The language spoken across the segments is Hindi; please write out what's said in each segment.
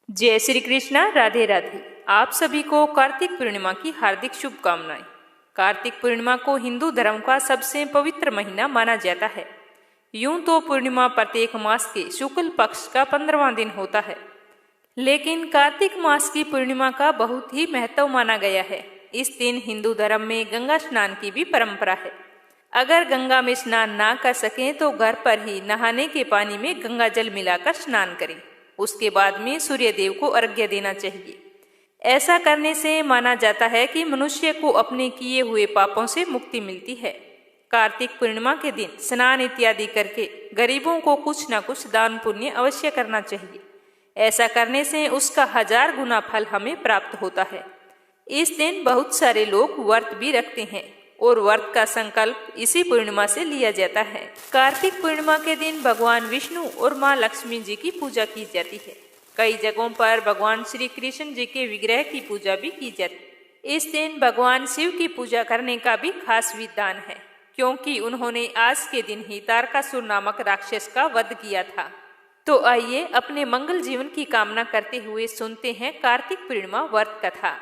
जय श्री कृष्णा। राधे राधे। आप सभी को कार्तिक पूर्णिमा की हार्दिक शुभकामनाएं। कार्तिक पूर्णिमा को हिंदू धर्म का सबसे पवित्र महीना माना जाता है। यूं तो पूर्णिमा प्रत्येक मास के शुक्ल पक्ष का 15वां दिन होता है, लेकिन कार्तिक मास की पूर्णिमा का बहुत ही महत्व माना गया है। इस दिन हिंदू धर्म में गंगा स्नान की भी परंपरा है। अगर गंगा में स्नान ना कर सकें तो घर पर ही नहाने के पानी में गंगा जल मिलाकर स्नान करें। उसके बाद में सूर्य देव को अर्घ्य देना चाहिए। ऐसा करने से माना जाता है कि मनुष्य को अपने किए हुए पापों से मुक्ति मिलती है। कार्तिक पूर्णिमा के दिन स्नान इत्यादि करके गरीबों को कुछ न कुछ दान पुण्य अवश्य करना चाहिए। ऐसा करने से उसका 1000 गुना फल हमें प्राप्त होता है। इस दिन बहुत सारे लोग व्रत भी रखते हैं और व्रत का संकल्प इसी पूर्णिमा से लिया जाता है। कार्तिक पूर्णिमा के दिन भगवान विष्णु और माँ लक्ष्मी जी की पूजा की जाती है। कई जगहों पर भगवान श्री कृष्ण जी के विग्रह की पूजा भी की जाती है। इस दिन भगवान शिव की पूजा करने का भी खास विधान है, क्योंकि उन्होंने आज के दिन ही तारकासुर नामक राक्षस का वध किया था। तो आइए अपने मंगल जीवन की कामना करते हुए सुनते हैं कार्तिक पूर्णिमा व्रत कथा।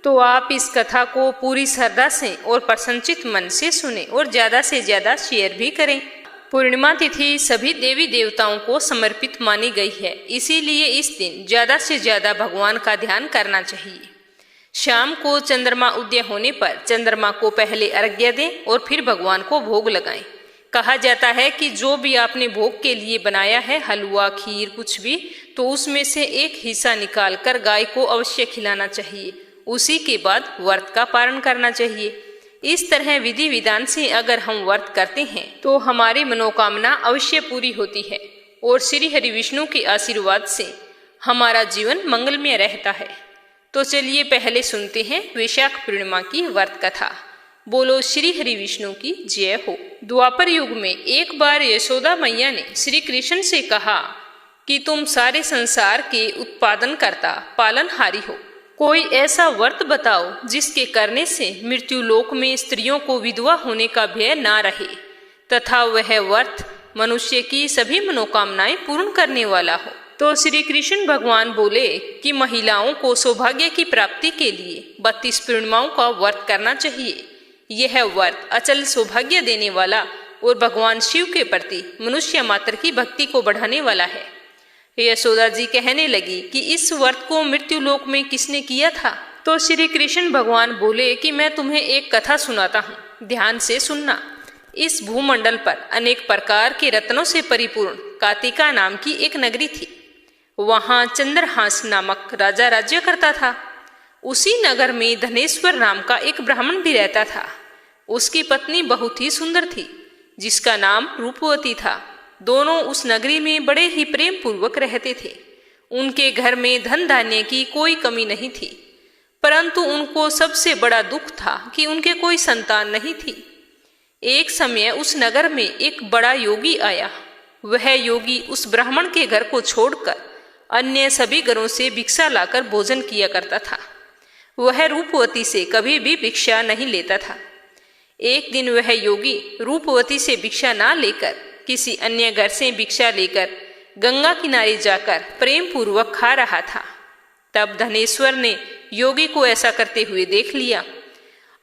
तो आप इस कथा को पूरी श्रद्धा से और प्रसन्नचित मन से सुने और ज्यादा से ज्यादा शेयर भी करें। पूर्णिमा तिथि सभी देवी देवताओं को समर्पित मानी गई है, इसीलिए इस दिन ज्यादा से ज्यादा भगवान का ध्यान करना चाहिए। शाम को चंद्रमा उदय होने पर चंद्रमा को पहले अर्घ्य दें और फिर भगवान को भोग लगाएं। कहा जाता है कि जो भी आपने भोग के लिए बनाया है, हलवा, खीर, कुछ भी, तो उसमें से एक हिस्सा निकाल कर गाय को अवश्य खिलाना चाहिए। उसी के बाद व्रत का पारण करना चाहिए। इस तरह विधि विधान से अगर हम व्रत करते हैं तो हमारी मनोकामना अवश्य पूरी होती है और श्री हरि विष्णु के आशीर्वाद से हमारा जीवन मंगलमय रहता है। तो चलिए पहले सुनते हैं वैशाख पूर्णिमा की व्रत कथा। बोलो श्री हरि विष्णु की जय हो। द्वापर युग में एक बार यशोदा मैया ने श्री कृष्ण से कहा कि तुम सारे संसार के उत्पादनकर्ता पालनहारी हो। कोई ऐसा व्रत बताओ जिसके करने से मृत्यु लोक में स्त्रियों को विधवा होने का भय ना रहे तथा वह व्रत मनुष्य की सभी मनोकामनाएं पूर्ण करने वाला हो। तो श्री कृष्ण भगवान बोले कि महिलाओं को सौभाग्य की प्राप्ति के लिए 32 पूर्णिमाओं का व्रत करना चाहिए। यह व्रत अचल सौभाग्य देने वाला और भगवान शिव के प्रति मनुष्य मात्र की भक्ति को बढ़ाने वाला है। यशोदा जी कहने लगी कि इस व्रत को मृत्यु लोक में किसने किया था? तो श्री कृष्ण भगवान बोले कि मैं तुम्हें एक कथा सुनाता हूँ, ध्यान से सुनना। इस भूमंडल पर अनेक प्रकार के रत्नों से परिपूर्ण कातिका नाम की एक नगरी थी। वहां चंद्रहास नामक राजा राज्य करता था। उसी नगर में धनेश्वर नाम का एक ब्राह्मण भी रहता था। उसकी पत्नी बहुत ही सुंदर थी, जिसका नाम रूपवती था। दोनों उस नगरी में बड़े ही प्रेम पूर्वक रहते थे। उनके घर में धन धान्य की कोई कमी नहीं थी, परंतु उनको सबसे बड़ा दुख था कि उनके कोई संतान नहीं थी। एक समय उस नगर में एक बड़ा योगी आया। वह योगी उस ब्राह्मण के घर को छोड़कर अन्य सभी घरों से भिक्षा लाकर भोजन किया करता था। वह रूपवती से कभी भी भिक्षा नहीं लेता था। एक दिन वह योगी रूपवती से भिक्षा ना लेकर किसी अन्य घर से भिक्षा लेकर गंगा किनारे जाकर प्रेम पूर्वक खा रहा था। तब धनेश्वर ने योगी को ऐसा करते हुए देख लिया।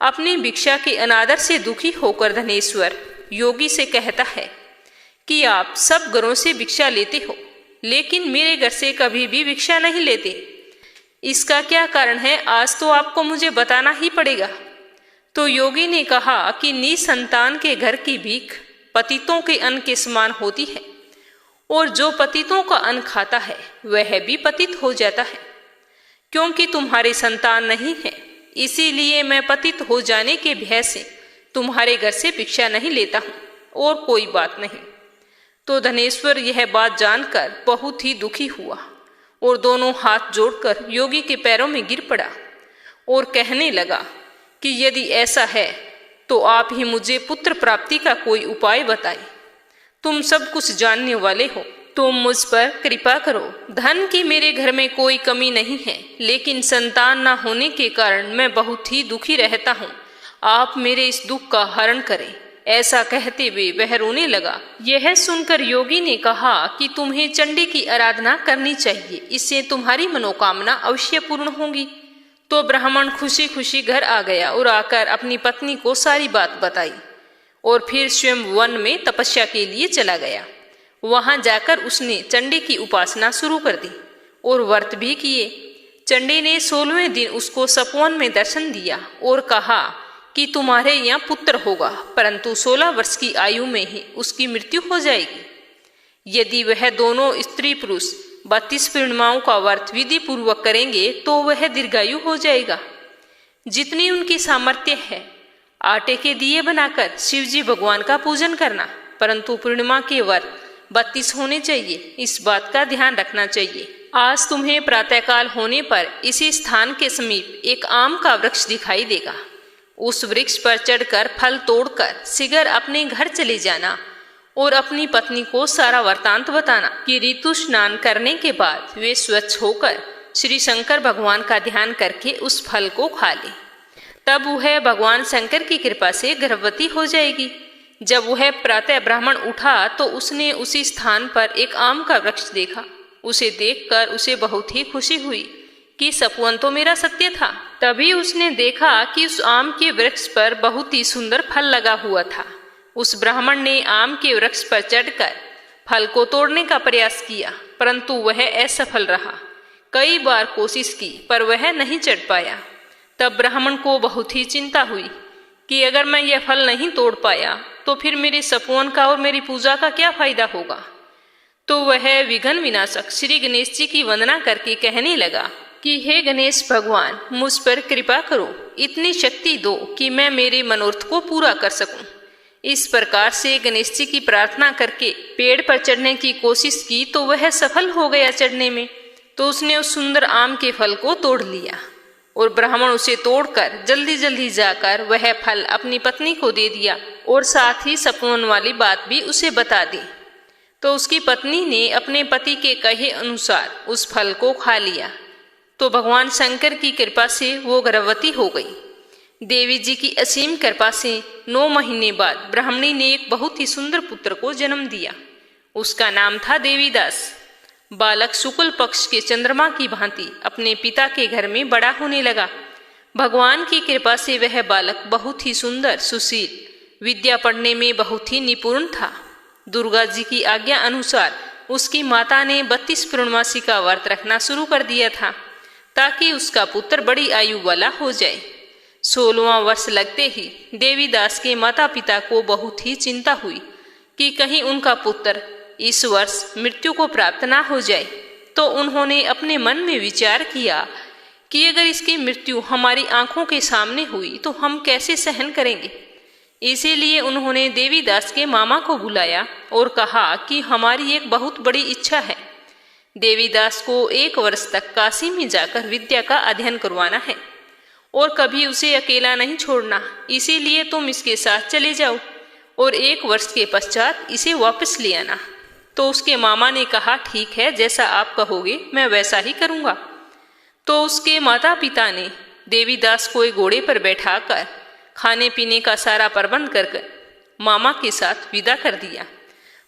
अपनी भिक्षा के अनादर से दुखी होकर धनेश्वर योगी से कहता है कि आप सब घरों से भिक्षा लेते हो, लेकिन मेरे घर से कभी भी भिक्षा नहीं लेते। इसका क्या कारण है? आज तो आपको मुझे बताना ही पड़ेगा। तो योगी ने कहा कि निसंतान के घर की भीख पतितों के अन्न के समान होती है, और जो पतितों का अन्न खाता है वह भी पतित हो जाता है। क्योंकि तुम्हारे संतान नहीं है, इसीलिए मैं पतित हो जाने के भय से तुम्हारे घर से भिक्षा नहीं लेता हूँ, और कोई बात नहीं। तो धनेश्वर यह बात जानकर बहुत ही दुखी हुआ और दोनों हाथ जोड़कर योगी के पैरों में गिर पड़ा और कहने लगा कि यदि ऐसा है तो आप ही मुझे पुत्र प्राप्ति का कोई उपाय बताएं। तुम सब कुछ जानने वाले हो, तुम मुझ पर कृपा करो। धन की मेरे घर में कोई कमी नहीं है, लेकिन संतान न होने के कारण मैं बहुत ही दुखी रहता हूँ। आप मेरे इस दुख का हरण करें। ऐसा कहते हुए वह रोने लगा। यह सुनकर योगी ने कहा कि तुम्हें चंडी की आराधना करनी चाहिए, इससे तुम्हारी मनोकामना अवश्य पूर्ण होगी। तो ब्राह्मण खुशी खुशी घर आ गया और आकर अपनी पत्नी को सारी बात बताई और फिर स्वयं वन में तपस्या के लिए चला गया। वहां जाकर उसने चंडी की उपासना शुरू कर दी और व्रत भी किए। चंडी ने 16वें दिन उसको सपवन में दर्शन दिया और कहा कि तुम्हारे यहाँ पुत्र होगा, परंतु 16 वर्ष की आयु में ही उसकी मृत्यु हो जाएगी। यदि वह दोनों स्त्री पुरुष 32 पूर्णिमाओं का व्रत विधि पूर्वक करेंगे तो वह दीर्घायु हो जाएगा। जितनी उनकी सामर्थ्य है आटे के दिए बनाकर शिवजी भगवान का पूजन करना, परंतु पूर्णिमा के व्रत 32 होने चाहिए, इस बात का ध्यान रखना चाहिए। आज तुम्हें प्रातःकाल होने पर इसी स्थान के समीप एक आम का वृक्ष दिखाई देगा। उस वृक्ष पर चढ़कर फल तोड़कर शीघ्र अपने घर चले जाना और अपनी पत्नी को सारा वृतांत बताना कि ऋतु स्नान करने के बाद वे स्वच्छ होकर श्री शंकर भगवान का ध्यान करके उस फल को खा ले। तब वह भगवान शंकर की कृपा से गर्भवती हो जाएगी। जब वह प्रातः ब्राह्मण उठा तो उसने उसी स्थान पर एक आम का वृक्ष देखा। उसे देखकर उसे बहुत ही खुशी हुई कि सपवन तो मेरा सत्य था। तभी उसने देखा कि उस आम के वृक्ष पर बहुत ही सुंदर फल लगा हुआ था। उस ब्राह्मण ने आम के वृक्ष पर चढ़कर फल को तोड़ने का प्रयास किया, परंतु वह असफल रहा। कई बार कोशिश की पर वह नहीं चढ़ पाया। तब ब्राह्मण को बहुत ही चिंता हुई कि अगर मैं यह फल नहीं तोड़ पाया तो फिर मेरे सपवन का और मेरी पूजा का क्या फायदा होगा। तो वह विघ्न विनाशक श्री गणेश जी की वंदना करके कहने लगा कि हे गणेश भगवान, मुझ पर कृपा करो, इतनी शक्ति दो कि मैं मेरे मनोरथ को पूरा कर सकूं। इस प्रकार से गणेश जी की प्रार्थना करके पेड़ पर चढ़ने की कोशिश की तो वह सफल हो गया चढ़ने में। तो उसने उस सुंदर आम के फल को तोड़ लिया और ब्राह्मण उसे तोड़कर जल्दी जल्दी जाकर वह फल अपनी पत्नी को दे दिया और साथ ही सपवन वाली बात भी उसे बता दी। तो उसकी पत्नी ने अपने पति के कहे अनुसार उस फल को खा लिया। तो भगवान शंकर की कृपा से वो गर्भवती हो गई। देवी जी की असीम कृपा से 9 महीने बाद ब्राह्मणी ने एक बहुत ही सुंदर पुत्र को जन्म दिया। उसका नाम था देवीदास। बालक शुक्ल पक्ष के चंद्रमा की भांति अपने पिता के घर में बड़ा होने लगा। भगवान की कृपा से वह बालक बहुत ही सुंदर, सुशील, विद्या पढ़ने में बहुत ही निपुण था। दुर्गा जी की आज्ञा अनुसार उसकी माता ने 32 पूर्णमासी का व्रत रखना शुरू कर दिया था ताकि उसका पुत्र बड़ी आयु वाला हो जाए। 16वां वर्ष लगते ही देवीदास के माता पिता को बहुत ही चिंता हुई कि कहीं उनका पुत्र इस वर्ष मृत्यु को प्राप्त ना हो जाए। तो उन्होंने अपने मन में विचार किया कि अगर इसकी मृत्यु हमारी आंखों के सामने हुई तो हम कैसे सहन करेंगे। इसीलिए उन्होंने देवीदास के मामा को बुलाया और कहा कि हमारी एक बहुत बड़ी इच्छा है। देवीदास को 1 वर्ष तक काशी में जाकर विद्या का अध्ययन करवाना है और कभी उसे अकेला नहीं छोड़ना। इसीलिए तुम इसके साथ चले जाओ और 1 वर्ष के पश्चात इसे वापस ले आना। तो उसके मामा ने कहा ठीक है, जैसा आप कहोगे मैं वैसा ही करूँगा। तो उसके माता पिता ने देवीदास को एक घोड़े पर बैठाकर खाने पीने का सारा प्रबंध कर मामा के साथ विदा कर दिया,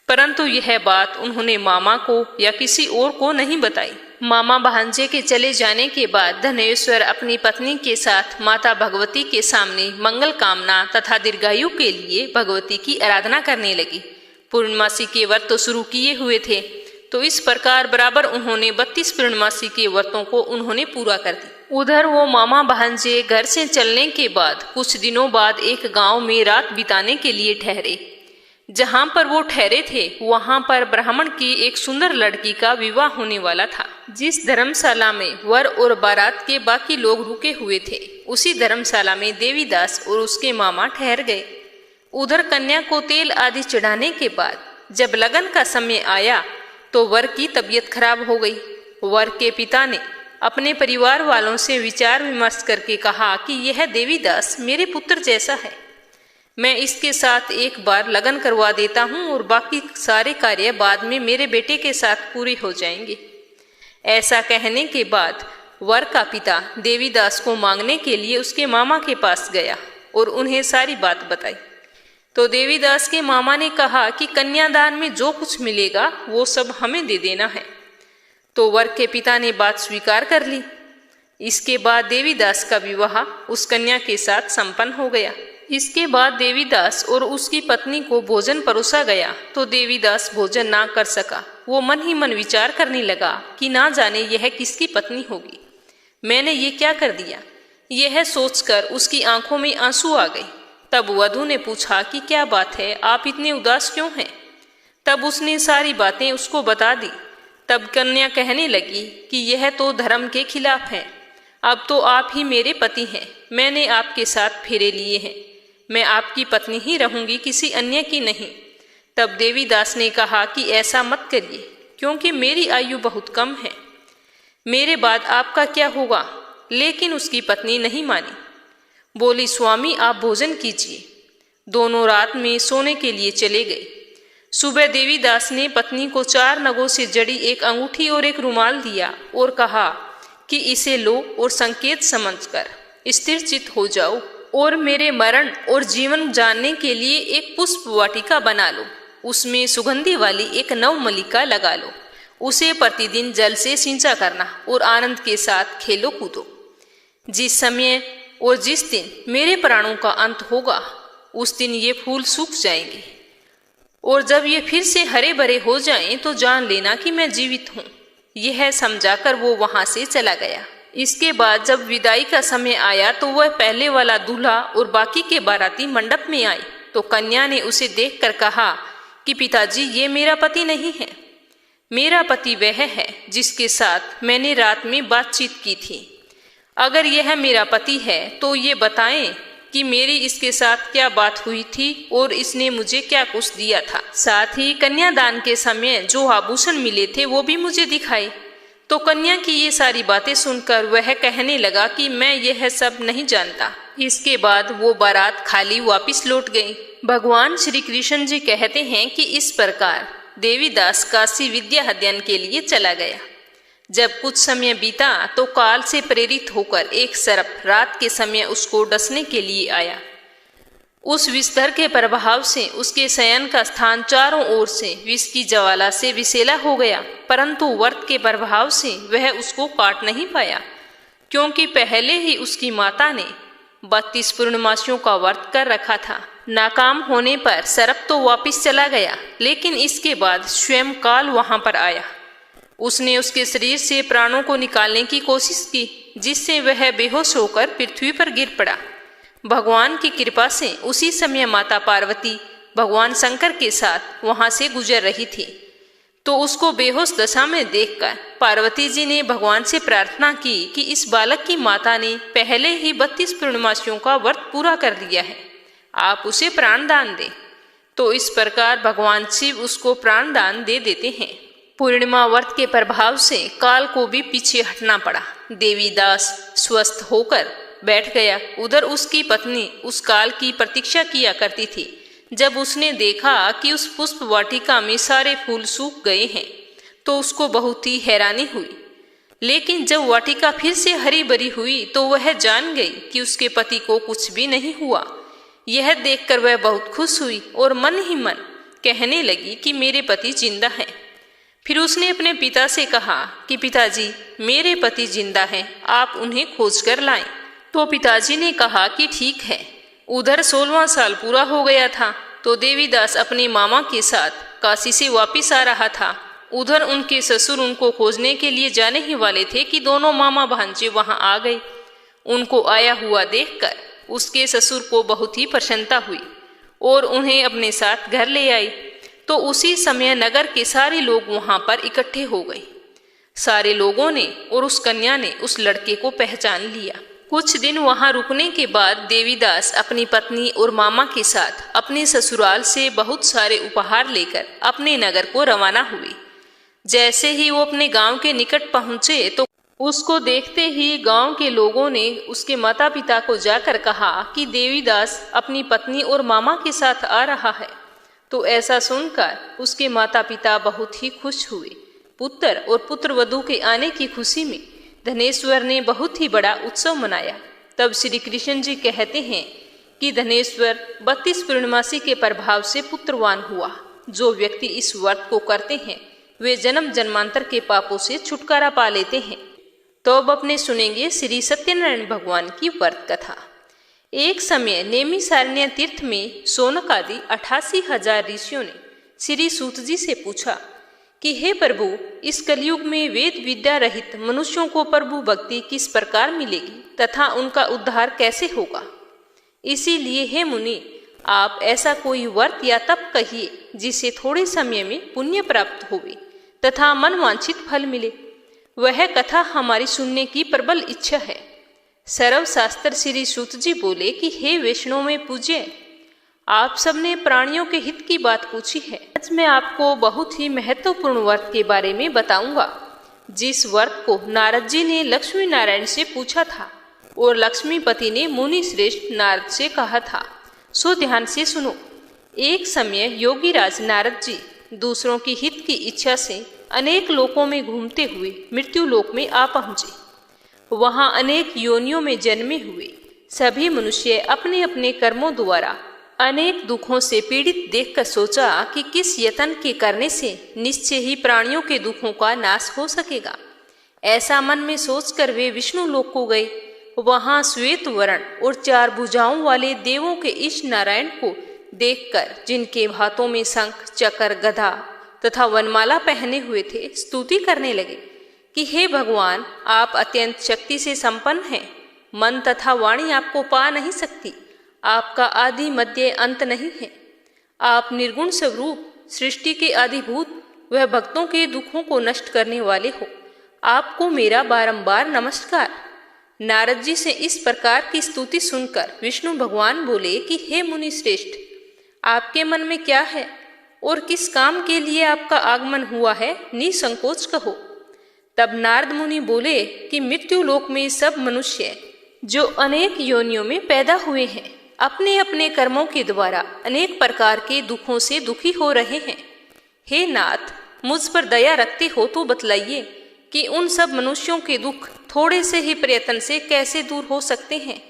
परंतु यह बात उन्होंने मामा को या किसी और को नहीं बताई। मामा भांजे के चले जाने के बाद धनेश्वर अपनी पत्नी के साथ माता भगवती के सामने मंगल कामना तथा दीर्घायु के लिए भगवती की आराधना करने लगी। पूर्णमासी के व्रत तो शुरू किए हुए थे, तो इस प्रकार बराबर उन्होंने 32 पूर्णमासी के व्रतों को उन्होंने पूरा कर दी। उधर वो मामा भांजे घर से चलने के बाद कुछ दिनों बाद एक गांव में रात बिताने के लिए ठहरे। जहां पर वो ठहरे थे वहां पर ब्राह्मण की एक सुंदर लड़की का विवाह होने वाला था। जिस धर्मशाला में वर और बारात के बाकी लोग रुके हुए थे उसी धर्मशाला में देवीदास और उसके मामा ठहर गए। उधर कन्या को तेल आदि चढ़ाने के बाद जब लगन का समय आया तो वर की तबीयत खराब हो गई। वर के पिता ने अपने परिवार वालों से विचार विमर्श करके कहा कि यह देवीदास मेरे पुत्र जैसा है, मैं इसके साथ एक बार लगन करवा देता हूँ और बाकी सारे कार्य बाद में मेरे बेटे के साथ पूरे हो जाएंगे। ऐसा कहने के बाद वर का पिता देवीदास को मांगने के लिए उसके मामा के पास गया और उन्हें सारी बात बताई। तो देवीदास के मामा ने कहा कि कन्यादान में जो कुछ मिलेगा वो सब हमें दे देना है। तो वर के पिता ने बात स्वीकार कर ली। इसके बाद देवीदास का विवाह उस कन्या के साथ संपन्न हो गया। इसके बाद देवीदास और उसकी पत्नी को भोजन परोसा गया तो देवीदास भोजन ना कर सका। वो मन ही मन विचार करने लगा कि ना जाने यह किसकी पत्नी होगी, मैंने ये क्या कर दिया। यह सोचकर उसकी आंखों में आंसू आ गए। तब वधू ने पूछा कि क्या बात है, आप इतने उदास क्यों हैं। तब उसने सारी बातें उसको बता दी। तब कन्या कहने लगी कि यह तो धर्म के खिलाफ है। अब तो आप ही मेरे पति हैं, मैंने आपके साथ फेरे लिए हैं, मैं आपकी पत्नी ही रहूंगी, किसी अन्य की नहीं। तब देवीदास ने कहा कि ऐसा मत करिए, क्योंकि मेरी आयु बहुत कम है, मेरे बाद आपका क्या होगा। लेकिन उसकी पत्नी नहीं मानी, बोली स्वामी आप भोजन कीजिए। दोनों रात में सोने के लिए चले गए। सुबह देवीदास ने पत्नी को 4 नगों से जड़ी एक अंगूठी और एक रुमाल दिया और कहा कि इसे लो और संकेत समझकर स्थिर चित्त हो जाओ और मेरे मरण और जीवन जानने के लिए एक पुष्प वाटिका बना लो, उसमें सुगंधी वाली एक नवमल्लिका लगा लो, उसे प्रतिदिन जल से सिंचा करना और आनंद के साथ खेलो कूदो। जिस समय और जिस दिन मेरे प्राणों का अंत होगा उस दिन ये फूल सूख जाएंगे और जब ये फिर से हरे भरे हो जाएं तो जान लेना कि मैं जीवित हूँ। यह समझाकर वो वहां से चला गया। इसके बाद जब विदाई का समय आया तो वह पहले वाला दूल्हा और बाकी के बाराती मंडप में आए तो कन्या ने उसे देखकर कहा कि पिताजी ये मेरा पति नहीं है, मेरा पति वह है जिसके साथ मैंने रात में बातचीत की थी। अगर यह मेरा पति है तो ये बताएं कि मेरी इसके साथ क्या बात हुई थी और इसने मुझे क्या कुछ दिया था। साथ ही कन्यादान के समय जो आभूषण मिले थे वो भी मुझे दिखाए। तो कन्या की ये सारी बातें सुनकर वह कहने लगा कि मैं यह सब नहीं जानता। इसके बाद वो बारात खाली वापस लौट गई। भगवान श्री कृष्ण जी कहते हैं कि इस प्रकार देवीदास काशी विद्या अध्ययन के लिए चला गया। जब कुछ समय बीता तो काल से प्रेरित होकर एक सर्प रात के समय उसको डसने के लिए आया। उस विषधर के प्रभाव से उसके शयन का स्थान चारों ओर से विष की ज्वाला से विषैला हो गया, परंतु व्रत के प्रभाव से वह उसको काट नहीं पाया, क्योंकि पहले ही उसकी माता ने 32 पूर्णमासियों का व्रत कर रखा था। नाकाम होने पर सर्प तो वापिस चला गया, लेकिन इसके बाद स्वयं काल वहां पर आया। उसने उसके शरीर से प्राणों को निकालने की कोशिश की, जिससे वह बेहोश होकर पृथ्वी पर गिर पड़ा। भगवान की कृपा से उसी समय माता पार्वती भगवान शंकर के साथ वहां से गुजर रही थी। तो उसको बेहोश दशा में देखकर पार्वती जी ने भगवान से प्रार्थना की कि इस बालक की माता ने पहले ही 32 पूर्णमासियों का व्रत पूरा कर लिया है, आप उसे प्राण दान दें। तो इस प्रकार भगवान शिव उसको प्राण दान दे देते हैं। पूर्णिमा व्रत के प्रभाव से काल को भी पीछे हटना पड़ा। देवीदास स्वस्थ होकर बैठ गया। उधर उसकी पत्नी उस काल की प्रतीक्षा किया करती थी। जब उसने देखा कि उस पुष्प वाटिका में सारे फूल सूख गए हैं तो उसको बहुत ही हैरानी हुई। लेकिन जब वाटिका फिर से हरी भरी हुई तो वह जान गई कि उसके पति को कुछ भी नहीं हुआ। यह देखकर वह बहुत खुश हुई और मन ही मन कहने लगी कि मेरे पति जिंदा हैं। फिर उसने अपने पिता से कहा कि पिताजी मेरे पति जिंदा हैं, आप उन्हें खोज कर लाएं। तो पिताजी ने कहा कि ठीक है। उधर 16वां साल पूरा हो गया था तो देवीदास अपने मामा के साथ काशी से वापिस आ रहा था। उधर उनके ससुर उनको खोजने के लिए जाने ही वाले थे कि दोनों मामा भांजे वहां आ गए। उनको आया हुआ देखकर उसके ससुर को बहुत ही प्रसन्नता हुई और उन्हें अपने साथ घर ले आई। तो उसी समय नगर के सारे लोग वहां पर इकट्ठे हो गए। सारे लोगों ने और उस कन्या ने उस लड़के को पहचान लिया। कुछ दिन वहां रुकने के बाद देवीदास अपनी पत्नी और मामा के साथ अपने ससुराल से बहुत सारे उपहार लेकर अपने नगर को रवाना हुए। जैसे ही वो अपने गांव के निकट पहुंचे तो उसको देखते ही गांव के लोगों ने उसके माता पिता को जाकर कहा कि देवीदास अपनी पत्नी और मामा के साथ आ रहा है। तो ऐसा सुनकर उसके माता पिता बहुत ही खुश हुए। पुत्र और पुत्रवधू के आने की खुशी में धनेश्वर ने बहुत ही बड़ा उत्सव मनाया। तब श्री कृष्ण जी कहते हैं कि धनेश्वर 32 पूर्णमासी के प्रभाव से पुत्रवान हुआ। जो व्यक्ति इस व्रत को करते हैं वे जन्म जन्मांतर के पापों से छुटकारा पा लेते हैं। तो अब अपने सुनेंगे श्री सत्यनारायण भगवान की व्रत कथा। एक समय नैमिषारण्य तीर्थ में शौनक आदि 88,000 ऋषियों ने श्री सूत जी से पूछा कि हे प्रभु, इस कलयुग में वेद विद्या रहित मनुष्यों को प्रभु भक्ति किस प्रकार मिलेगी तथा उनका उद्धार कैसे होगा। इसीलिए हे मुनि, आप ऐसा कोई व्रत या तप कहिए जिसे थोड़े समय में पुण्य प्राप्त होवे तथा मनवांछित फल मिले। वह कथा हमारी सुनने की प्रबल इच्छा है। सर्वशास्त्र श्री सूत जी बोले कि हे वैष्णव में पूज्य, आप सबने प्राणियों के हित की बात पूछी है। आज मैं आपको बहुत ही महत्वपूर्ण व्रत के बारे में बताऊंगा, जिस व्रत को नारद जी ने लक्ष्मी नारायण से पूछा था और लक्ष्मीपति ने मुनि श्रेष्ठ नारद से कहा था। सो ध्यान से सुनो। एक समय योगी राज नारद जी दूसरों की हित की इच्छा से अनेक लोकों में घूमते हुए मृत्यु लोक में आ पहुंचे। वहां अनेक योनियों में जन्मे हुए सभी मनुष्य अपने अपने कर्मों द्वारा अनेक दुखों से पीड़ित देखकर सोचा कि किस यत्न के करने से निश्चय ही प्राणियों के दुखों का नाश हो सकेगा। ऐसा मन में सोचकर वे विष्णु लोक को गए। वहां श्वेत वर्ण और 4 भुजाओं वाले देवों के इष्ट नारायण को देखकर, जिनके हाथों में शंख चक्र गदा तथा वनमाला पहने हुए थे, स्तुति करने लगे कि हे भगवान, आप अत्यंत शक्ति से संपन्न हैं। मन तथा वाणी आपको पा नहीं सकती। आपका आदि मध्य अंत नहीं है। आप निर्गुण स्वरूप, सृष्टि के आदिभूत वह भक्तों के दुखों को नष्ट करने वाले हो। आपको मेरा बारंबार नमस्कार। नारद जी से इस प्रकार की स्तुति सुनकर विष्णु भगवान बोले कि हे मुनि श्रेष्ठ, आपके मन में क्या है और किस काम के लिए आपका आगमन हुआ है, निसंकोच कहो। तब नारद मुनि बोले कि मृत्यु लोक में सब मनुष्य जो अनेक योनियों में पैदा हुए हैं, अपने अपने कर्मों के द्वारा अनेक प्रकार के दुखों से दुखी हो रहे हैं। हे नाथ, मुझ पर दया रखते हो तो बतलाइए कि उन सब मनुष्यों के दुख थोड़े से ही प्रयत्न से कैसे दूर हो सकते हैं।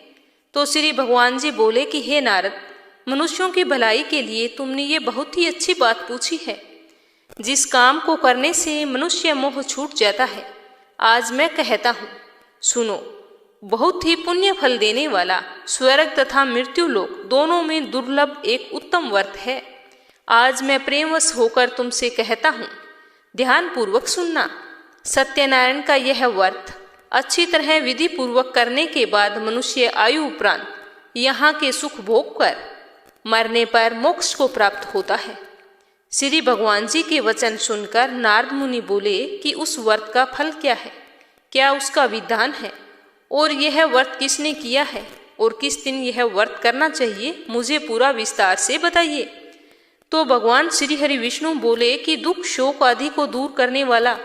तो श्री भगवान जी बोले कि हे नारद, मनुष्यों की भलाई के लिए तुमने ये बहुत ही अच्छी बात पूछी है। जिस काम को करने से मनुष्य मोह छूट जाता है, आज मैं कहता हूँ, सुनो। बहुत ही पुण्य फल देने वाला स्वर्ग तथा मृत्यु लोक दोनों में दुर्लभ एक उत्तम व्रत है। आज मैं प्रेमवश होकर तुमसे कहता हूँ, ध्यान पूर्वक सुनना। सत्यनारायण का यह व्रत अच्छी तरह विधि पूर्वक करने के बाद मनुष्य आयु उपरांत यहाँ के सुख भोग कर मरने पर मोक्ष को प्राप्त होता है। श्री भगवान जी के वचन सुनकर नारद मुनि बोले कि उस व्रत का फल क्या है, क्या उसका विधान है और यह व्रत किसने किया है और किस दिन यह व्रत करना चाहिए, मुझे पूरा विस्तार से बताइए। तो भगवान श्री हरि विष्णु बोले कि दुख शोक आदि को दूर करने वाला,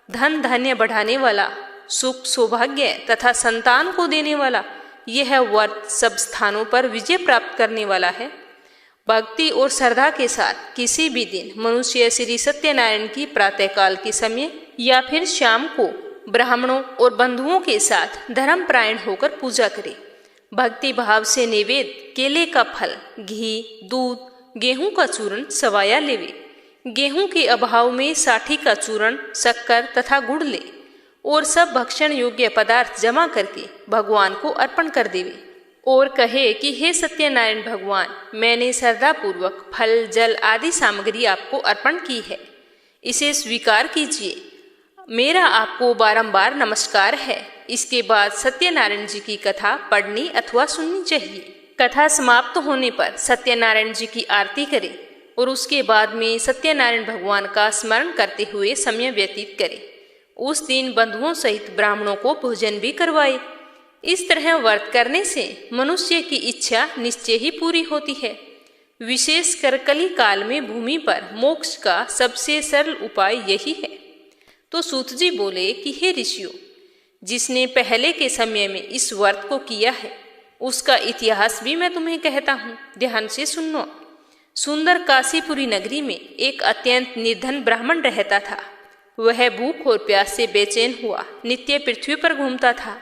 धन धान्य बढ़ाने वाला, सुख सौभाग्य तथा संतान को देने वाला यह व्रत सब स्थानों पर विजय प्राप्त करने वाला है। भक्ति और श्रद्धा के साथ किसी भी दिन मनुष्य श्री सत्यनारायण की प्रातःकाल के समय या फिर शाम को ब्राह्मणों और बंधुओं के साथ धर्मपरायण होकर पूजा करे। भक्ति भाव से नैवेद्य केले का फल, घी, दूध, गेहूं का चूर्ण सवाया लेवे। गेहूं के अभाव में साठी का चूर्ण, शक्कर तथा गुड़ ले और सब भक्षण योग्य पदार्थ जमा करके भगवान को अर्पण कर देवे और कहे कि हे सत्यनारायण भगवान, मैंने श्रद्धा पूर्वक फल जल आदि सामग्री आपको अर्पण की है, इसे स्वीकार कीजिए। मेरा आपको बारंबार नमस्कार है। इसके बाद सत्यनारायण जी की कथा पढ़नी अथवा सुननी चाहिए। कथा समाप्त होने पर सत्यनारायण जी की आरती करें और उसके बाद में सत्यनारायण भगवान का स्मरण करते हुए समय व्यतीत करें। उस दिन बंधुओं सहित ब्राह्मणों को भोजन भी करवाए। इस तरह व्रत करने से मनुष्य की इच्छा निश्चय ही पूरी होती है। विशेषकर कली काल में भूमि पर मोक्ष का सबसे सरल उपाय यही है। तो सूत जी बोले कि हे ऋषियों, जिसने पहले के समय में इस व्रत को किया है उसका इतिहास भी मैं तुम्हें कहता हूँ, ध्यान से सुनो। सुंदर काशीपुरी नगरी में एक अत्यंत निर्धन ब्राह्मण रहता था। वह भूख और प्यास से बेचैन हुआ नित्य पृथ्वी पर घूमता था।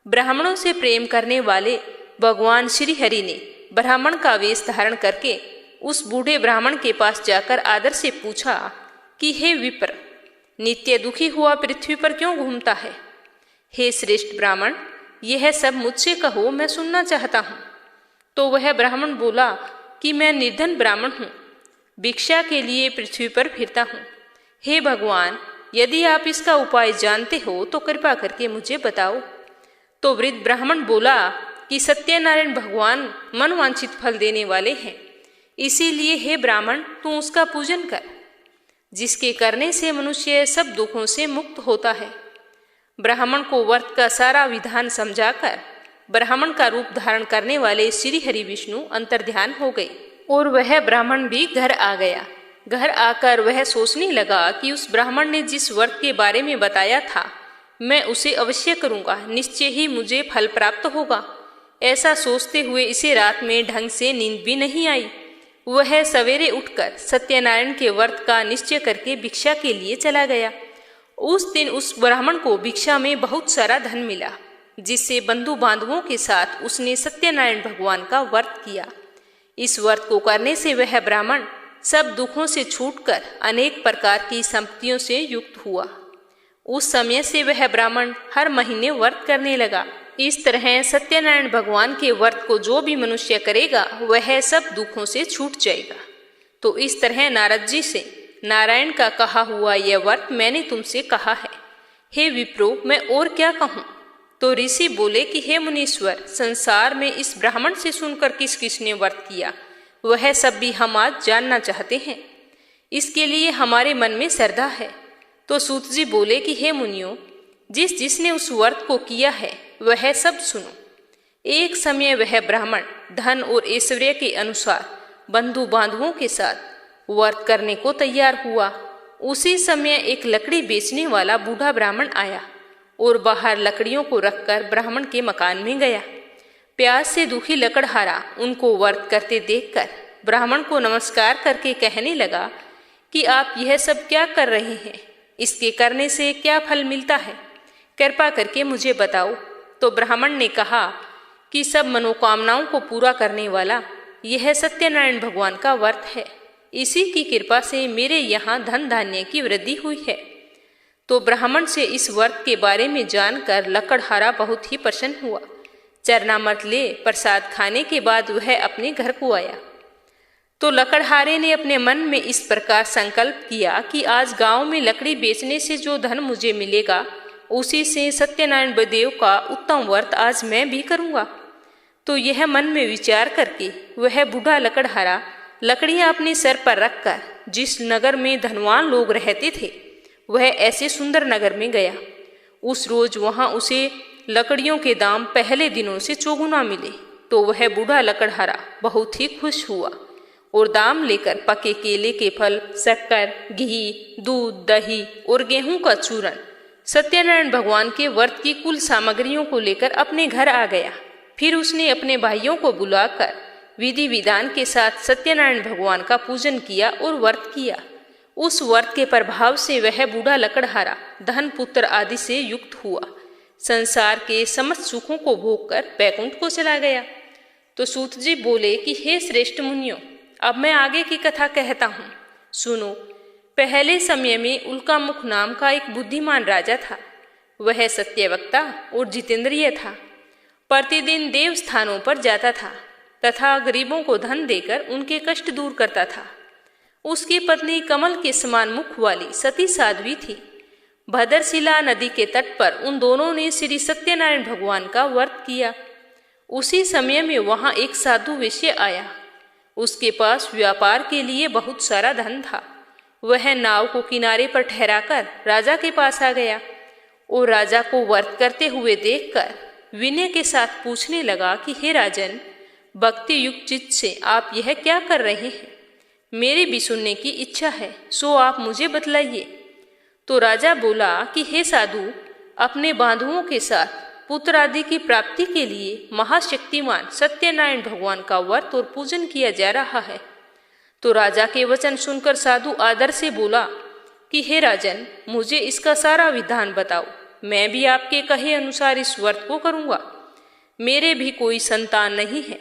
ब्राह्मणों से प्रेम करने वाले भगवान श्री हरि ने ब्राह्मण का वेश धारण करके उस बूढ़े ब्राह्मण के पास जाकर आदर से पूछा कि हे विप्र, नित्य दुखी हुआ पृथ्वी पर क्यों घूमता है? हे श्रेष्ठ ब्राह्मण, यह सब मुझसे कहो, मैं सुनना चाहता हूँ। तो वह ब्राह्मण बोला कि मैं निर्धन ब्राह्मण हूँ, भिक्षा के लिए पृथ्वी पर फिरता हूँ। हे भगवान, यदि आप इसका उपाय जानते हो तो कृपा करके मुझे बताओ। तो वृद्ध ब्राह्मण बोला कि सत्यनारायण भगवान मनवांछित फल देने वाले हैं, इसीलिए हे ब्राह्मण, तू उसका पूजन कर, जिसके करने से मनुष्य सब दुखों से मुक्त होता है। ब्राह्मण को व्रत का सारा विधान समझाकर ब्राह्मण का रूप धारण करने वाले श्री हरि विष्णु अंतर्ध्यान हो गए और वह ब्राह्मण भी घर आ गया। घर आकर वह सोचने लगा कि उस ब्राह्मण ने जिस व्रत के बारे में बताया था, मैं उसे अवश्य करूंगा, निश्चय ही मुझे फल प्राप्त होगा। ऐसा सोचते हुए इसे रात में ढंग से नींद भी नहीं आई। वह सवेरे उठकर सत्यनारायण के व्रत का निश्चय करके भिक्षा के लिए चला गया। उस दिन उस ब्राह्मण को भिक्षा में बहुत सारा धन मिला, जिससे बंधु बांधवों के साथ उसने सत्यनारायण भगवान का व्रत किया। इस व्रत को करने से वह ब्राह्मण सब दुखों से छूटकर अनेक प्रकार की संपत्तियों से युक्त हुआ। उस समय से वह ब्राह्मण हर महीने व्रत करने लगा। इस तरह सत्यनारायण भगवान के व्रत को जो भी मनुष्य करेगा वह सब दुखों से छूट जाएगा। तो इस तरह नारद जी से नारायण का कहा हुआ यह व्रत मैंने तुमसे कहा है। हे विप्रो, मैं और क्या कहूँ? तो ऋषि बोले कि हे मुनीश्वर, संसार में इस ब्राह्मण से सुनकर किस किसने व्रत किया, वह सब भी हम आज जानना चाहते हैं। इसके लिए हमारे मन में श्रद्धा है। तो सूत जी बोले कि हे मुनियों, जिसने उस व्रत को किया है वह सब सुनो। एक समय वह ब्राह्मण धन और ऐश्वर्य के अनुसार बंधु बांधवों के साथ व्रत करने को तैयार हुआ। उसी समय एक लकड़ी बेचने वाला बूढ़ा ब्राह्मण आया और बाहर लकड़ियों को रखकर ब्राह्मण के मकान में गया। प्यास से दुखी लकड़हारा उनको व्रत करते देखकर ब्राह्मण को नमस्कार करके कहने लगा कि आप यह सब क्या कर रहे हैं, इसके करने से क्या फल मिलता है, कृपा करके मुझे बताओ। तो ब्राह्मण ने कहा कि सब मनोकामनाओं को पूरा करने वाला यह सत्यनारायण भगवान का व्रत है, इसी की कृपा से मेरे यहाँ धन धान्य की वृद्धि हुई है। तो ब्राह्मण से इस व्रत के बारे में जानकर लकड़हारा बहुत ही प्रसन्न हुआ। चरणामृत ले प्रसाद खाने के बाद वह अपने घर को आया। तो लकड़हारे ने अपने मन में इस प्रकार संकल्प किया कि आज गांव में लकड़ी बेचने से जो धन मुझे मिलेगा, उसी से सत्यनारायण देव का उत्तम व्रत आज मैं भी करूंगा। तो यह मन में विचार करके वह बूढ़ा लकड़हारा लकड़ियां अपने सर पर रखकर जिस नगर में धनवान लोग रहते थे, वह ऐसे सुंदर नगर में गया। उस रोज वहां उसे लकड़ियों के दाम पहले दिनों से चौगुना मिले। तो वह बूढ़ा लकड़हारा बहुत ही खुश हुआ और दाम लेकर पके केले के फल, शक्कर, घी, दूध, दही और गेहूं का चूरन, सत्यनारायण भगवान के व्रत की कुल सामग्रियों को लेकर अपने घर आ गया। फिर उसने अपने भाइयों को बुलाकर विधि विधान के साथ सत्यनारायण भगवान का पूजन किया और व्रत किया। उस व्रत के प्रभाव से वह बूढ़ा लकड़हारा धन पुत्र आदि से युक्त हुआ, संसार के समस्त सुखों को भोगकर बैकुंठ को चला गया। तो सूत जी बोले कि हे श्रेष्ठ मुनियों, अब मैं आगे की कथा कहता हूँ, सुनो। पहले समय में उल्कामुख नाम का एक बुद्धिमान राजा था। वह सत्यवक्ता और जितेंद्रिय था। प्रतिदिन देव स्थानों पर जाता था तथा गरीबों को धन देकर उनके कष्ट दूर करता था। उसकी पत्नी कमल के समान मुख वाली सती साध्वी थी। भद्रशिला नदी के तट पर उन दोनों ने श्री सत्यनारायण भगवान का व्रत किया। उसी समय में वहां एक साधु वैश्य आया। उसके पास व्यापार के लिए बहुत सारा धन था। वह नाव को किनारे पर ठहराकर राजा के पास आ गया और राजा को व्रत करते हुए देखकर विनय के साथ पूछने लगा कि हे राजन, भक्ति युक्त चित्त से आप यह क्या कर रहे हैं? मेरी भी सुनने की इच्छा है, सो आप मुझे बतलाइए। तो राजा बोला कि हे साधु, अपने बांधुओं के साथ पुत्र आदि की प्राप्ति के लिए महाशक्तिमान सत्यनारायण भगवान का व्रत और पूजन किया जा रहा है। तो राजा के वचन सुनकर साधु आदर से बोला कि हे राजन, मुझे इसका सारा विधान बताओ, मैं भी आपके कहे अनुसार इस व्रत को करूंगा। मेरे भी कोई संतान नहीं है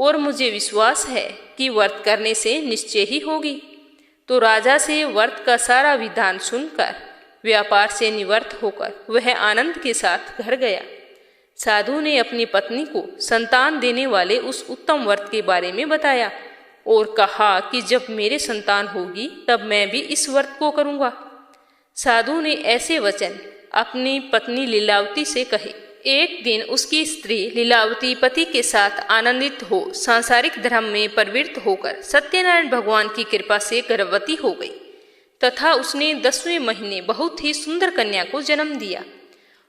और मुझे विश्वास है कि व्रत करने से निश्चय ही होगी। तो राजा से व्रत का सारा विधान सुनकर व्यापार से निवृत्त होकर वह आनंद के साथ घर गया। साधु ने अपनी पत्नी को संतान देने वाले उस उत्तम व्रत के बारे में बताया और कहा कि जब मेरे संतान होगी तब मैं भी इस व्रत को करूंगा। साधु ने ऐसे वचन अपनी पत्नी लीलावती से कहे। एक दिन उसकी स्त्री लीलावती पति के साथ आनंदित हो सांसारिक धर्म में प्रवृत्त होकर सत्यनारायण भगवान की कृपा से गर्भवती हो गई तथा उसने 10वें महीने बहुत ही सुंदर कन्या को जन्म दिया।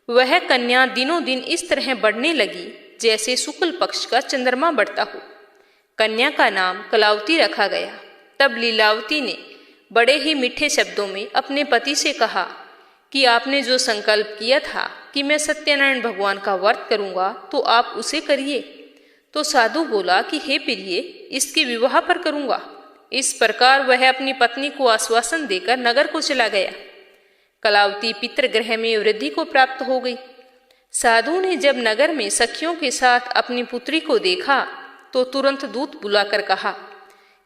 वह कन्या दिनों दिन इस तरह बढ़ने लगी जैसे शुक्ल पक्ष का चंद्रमा बढ़ता हो। कन्या का नाम कलावती रखा गया। तब लीलावती ने बड़े ही मीठे शब्दों में अपने पति से कहा कि आपने जो संकल्प किया था कि मैं सत्यनारायण भगवान का व्रत करूंगा तो आप उसे करिए। तो साधु बोला कि हे प्रिय, इसके विवाह पर करूंगा। इस प्रकार वह अपनी पत्नी को आश्वासन देकर नगर को चला गया। कलावती पितृगृह में वृद्धि को प्राप्त हो गई। साधु ने जब नगर में सखियों के साथ अपनी पुत्री को देखा तो तुरंत दूत बुलाकर कहा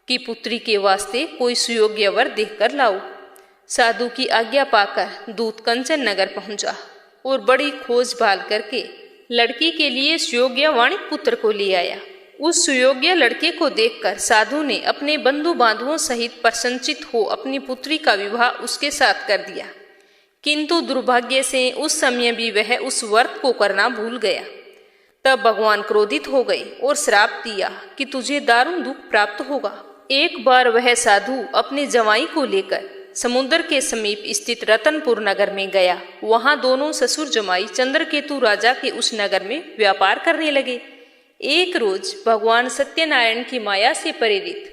कि पुत्री के वास्ते कोई सुयोग्य वर देखकर लाओ। साधु की आज्ञा पाकर दूत कंचन नगर पहुंचा और बड़ी खोज भाल करके लड़की के लिए सुयोग्य वाणिक पुत्र को ले आया। उस सुयोग्य लड़के को देखकर साधु ने अपने बंधु बांधवों सहित प्रसन्नचित हो अपनी पुत्री का विवाह उसके साथ कर दिया। किंतु दुर्भाग्य से उस समय भी वह उस व्रत को करना भूल गया। तब भगवान क्रोधित हो गए और श्राप दिया कि तुझे दारुण दुख प्राप्त होगा। एक बार वह साधु अपने जवाई को लेकर समुद्र के समीप स्थित रतनपुर नगर में गया। वहां दोनों ससुर जमाई चंद्रकेतु राजा के उस नगर में व्यापार करने लगे। एक रोज भगवान सत्यनारायण की माया से प्रेरित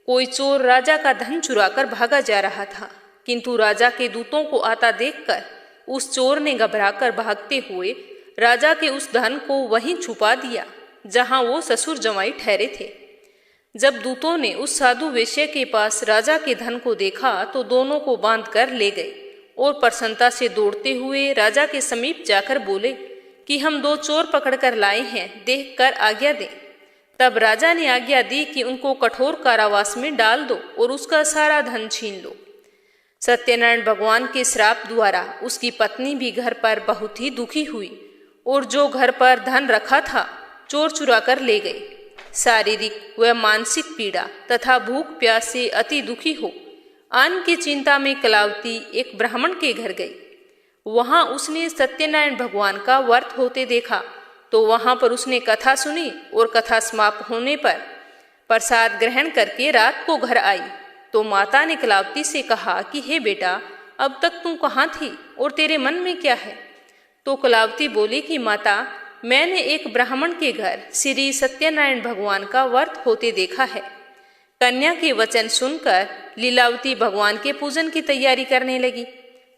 कोई चोर राजा का धन चुराकर भागा जा रहा था, किंतु राजा के दूतों को आता देखकर उस चोर ने घबराकर भागते हुए राजा के उस धन को वहीं छुपा दिया जहां वो ससुर जमाई ठहरे थे। जब दूतों ने उस साधु वेश्या के पास राजा के धन को देखा तो दोनों को बांध कर ले गए और प्रसन्नता से दौड़ते हुए राजा के समीप जाकर बोले कि हम 2 चोर पकड़कर लाए हैं, देखकर आज्ञा दें। तब राजा ने आज्ञा दी कि उनको कठोर कारावास में डाल दो और उसका सारा धन छीन लो। सत्यनारायण भगवान के श्राप द्वारा उसकी पत्नी भी घर पर बहुत ही दुखी हुई और जो घर पर धन रखा था चोर चुरा कर ले गए। शारीरिक व मानसिक पीड़ा तथा भूख प्यास से अति दुखी हो अन्न की चिंता में कलावती एक ब्राह्मण के घर गई। वहां उसने सत्यनारायण भगवान का व्रत होते देखा तो वहां पर उसने कथा सुनी और कथा समाप्त होने पर प्रसाद ग्रहण करके रात को घर आई। तो माता ने कलावती से कहा कि हे बेटा, अब तक तू कहाँ थी और तेरे मन में क्या है? तो कलावती बोली कि माता, मैंने एक ब्राह्मण के घर श्री सत्यनारायण भगवान का व्रत होते देखा है। कन्या के वचन सुनकर लीलावती भगवान के पूजन की तैयारी करने लगी।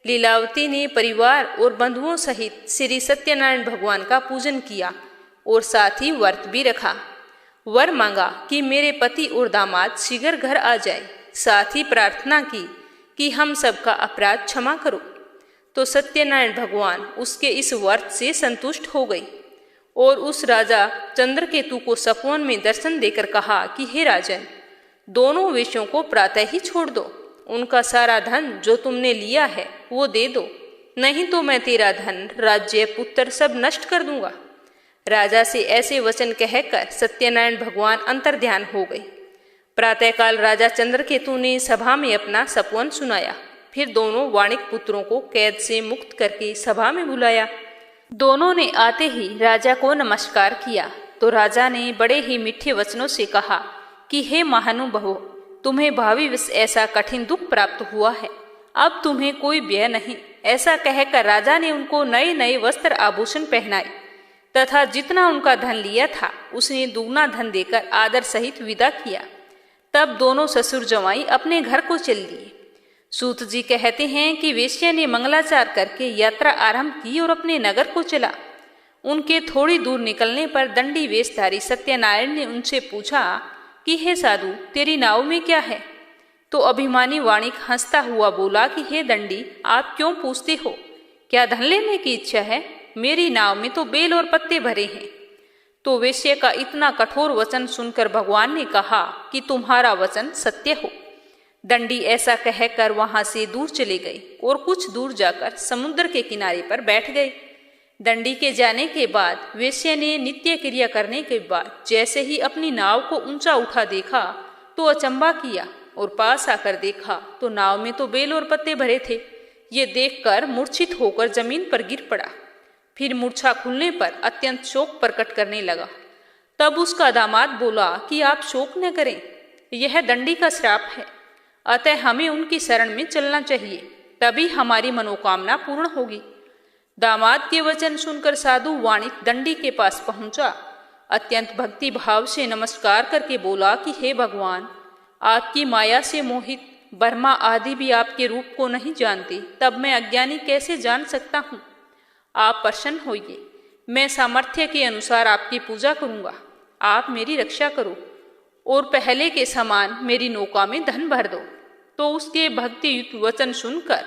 लीलावती ने परिवार और बंधुओं सहित श्री सत्यनारायण भगवान का पूजन किया और साथ ही व्रत भी रखा। वर मांगा कि मेरे पति और दामाद शीघ्र घर आ जाए। साथ ही प्रार्थना की कि हम सबका अपराध क्षमा करो। तो सत्यनारायण भगवान उसके इस व्रत से संतुष्ट हो गई और उस राजा चंद्रकेतु को सपवन में दर्शन देकर कहा कि हे राजन, दोनों वेश्यों को प्रातः ही छोड़ दो। उनका सारा धन जो तुमने लिया है वो दे दो, नहीं तो मैं तेरा धन, राज्य, पुत्र सब नष्ट कर दूंगा। राजा से ऐसे वचन कहकर सत्यनारायण भगवान अंतर्ध्यान हो गए। प्रातःकाल राजा चंद्रकेतु ने सभा में अपना सपवन सुनाया। फिर दोनों वाणिक पुत्रों को कैद से मुक्त करके सभा में बुलाया। दोनों ने आते ही राजा को नमस्कार किया तो राजा ने बड़े ही मीठे वचनों से कहा कि हे महानुभावों, तुम्हें भावी विष ऐसा कठिन दुख प्राप्त हुआ है, अब तुम्हें कोई व्यय नहीं। ऐसा कहकर राजा ने उनको नए नए वस्त्र आभूषण पहनाए तथा जितना उनका धन लिया था उसने दुगना धन देकर आदर सहित विदा किया। तब दोनों ससुर जवाई अपने घर को चल दिए। सूत जी कहते हैं कि वेश्या ने मंगलाचार करके यात्रा आरंभ की और अपने नगर को चला। उनके थोड़ी दूर निकलने पर दंडी वेशधारी सत्यनारायण ने उनसे पूछा कि हे साधु, तेरी नाव में क्या है? तो अभिमानी वाणिक हंसता हुआ बोला कि हे दंडी, आप क्यों पूछते हो? क्या धन लेने की इच्छा है? मेरी नाव में तो बेल और पत्ते भरे हैं। तो वेश्या का इतना कठोर वचन सुनकर भगवान ने कहा कि तुम्हारा वचन सत्य हो। दंडी ऐसा कहकर वहां से दूर चले गए और कुछ दूर जाकर समुद्र के किनारे पर बैठ गए। दंडी के जाने के बाद वेश्या ने नित्य क्रिया करने के बाद जैसे ही अपनी नाव को ऊंचा उठा देखा तो अचंबा किया और पास आकर देखा तो नाव में तो बेल और पत्ते भरे थे। ये देखकर मूर्छित होकर जमीन पर गिर पड़ा। फिर मूर्छा खुलने पर अत्यंत शोक प्रकट करने लगा। तब उसका दामाद बोला कि आप शोक न करें, यह दंडी का श्राप है, अतः हमें उनकी शरण में चलना चाहिए, तभी हमारी मनोकामना पूर्ण होगी। दामाद के वचन सुनकर साधु वाणिक दंडी के पास पहुंचा। अत्यंत भक्ति भाव से नमस्कार करके बोला कि हे भगवान, आपकी माया से मोहित ब्रह्मा आदि भी आपके रूप को नहीं जानते, तब मैं अज्ञानी कैसे जान सकता हूँ। आप प्रसन्न होइए, मैं सामर्थ्य के अनुसार आपकी पूजा करूँगा। आप मेरी रक्षा करो और पहले के समान मेरी नौका में धन भर दो। तो उसके भक्ति युक्त वचन सुनकर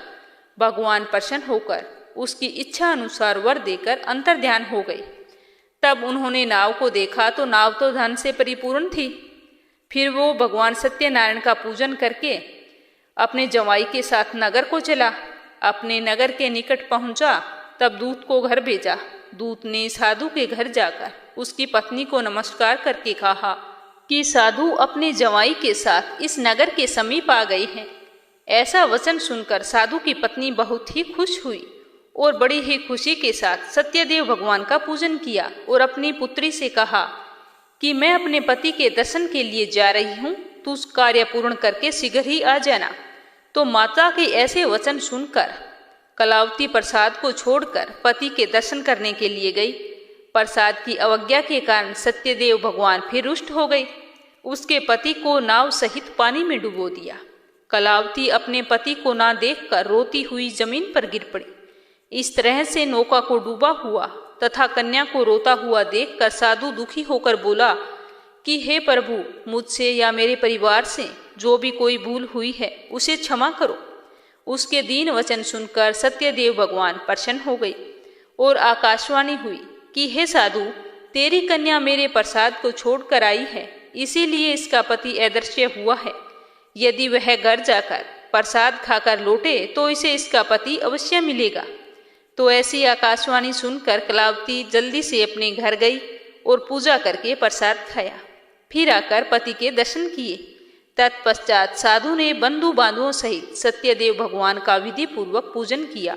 भगवान प्रसन्न होकर उसकी इच्छा अनुसार वर देकर अंतर्ध्यान हो गए। तब उन्होंने नाव को देखा तो नाव तो धन से परिपूर्ण थी। फिर वो भगवान सत्यनारायण का पूजन करके अपने जवाई के साथ नगर को चला। अपने नगर के निकट पहुंचा तब दूत को घर भेजा। दूत ने साधु के घर जाकर उसकी पत्नी को नमस्कार करके कहा कि साधु अपने जवाई के साथ इस नगर के समीप आ गए हैं। ऐसा वचन सुनकर साधु की पत्नी बहुत ही खुश हुई और बड़ी ही खुशी के साथ सत्यदेव भगवान का पूजन किया और अपनी पुत्री से कहा कि मैं अपने पति के दर्शन के लिए जा रही हूँ, तू उस कार्य पूर्ण करके शीघ्र ही आ जाना। तो माता के ऐसे वचन सुनकर कलावती प्रसाद को छोड़कर पति के दर्शन करने के लिए गई। प्रसाद की अवज्ञा के कारण सत्यदेव भगवान फिर रुष्ट हो गई। उसके पति को नाव सहित पानी में डुबो दिया। कलावती अपने पति को ना देखकर रोती हुई जमीन पर गिर पड़ी। इस तरह से नौका को डूबा हुआ तथा कन्या को रोता हुआ देखकर साधु दुखी होकर बोला कि हे प्रभु, मुझसे या मेरे परिवार से जो भी कोई भूल हुई है उसे क्षमा करो। उसके दीन वचन सुनकर सत्यदेव भगवान प्रसन्न हो गई और आकाशवाणी हुई कि हे साधु, तेरी कन्या मेरे प्रसाद को छोड़कर आई है, इसीलिए इसका पति अदृश्य हुआ है। यदि वह घर जाकर प्रसाद खाकर लौटे तो इसे इसका पति अवश्य मिलेगा। तो ऐसी आकाशवाणी सुनकर कलावती जल्दी से अपने घर गई और पूजा करके प्रसाद खाया। फिर आकर पति के दर्शन किए। तत्पश्चात साधु ने बंधु बांधुओं सहित सत्यदेव भगवान का विधि पूर्वक पूजन किया